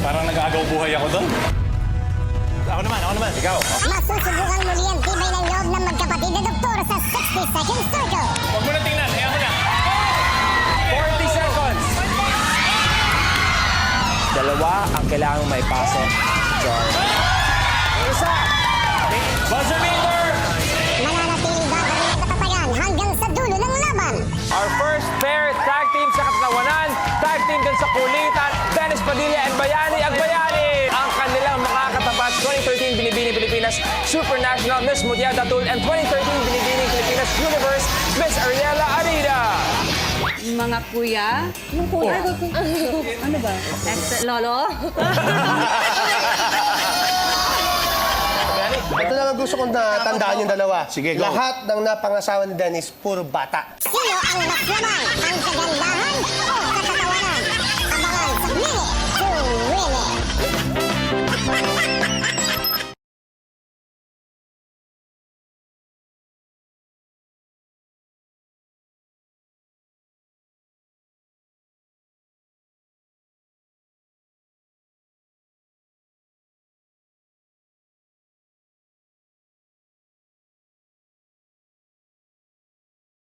Parang nag-aagaw buhay ako doon. Ako naman. Ikaw. Masusubukan muli ang tibay ng loob ng magkapatid na doktor sa 60 Second Circle. Huwag mo na tingnan. Kaya mo na. 40 seconds. Dalawa ang kailangang may pasok. Jar. Isa. Buzzer beater! Mananatili ba ang kanilang katatagan hanggang sa dulo ng laban? Our first pair tag team sa katatawanan. Tag team din sa kulitan. Dennis Padilla and Bayani Agbayani. Ang kanilang makakatapat 2013 Binibining Pilipinas Super National Miss Mutiada Tool and 2013 Binibining Pilipinas Universe Miss Ariela Arida. Mga kuya. Yung kuya? Ano ba? Lolo? Ito lang ang gusto kong natandaan yung dalawa. Sige, go. Lahat ng napangasawa ni Dennis, puro bata. Sino ang mas lamang? Ang kagandahan o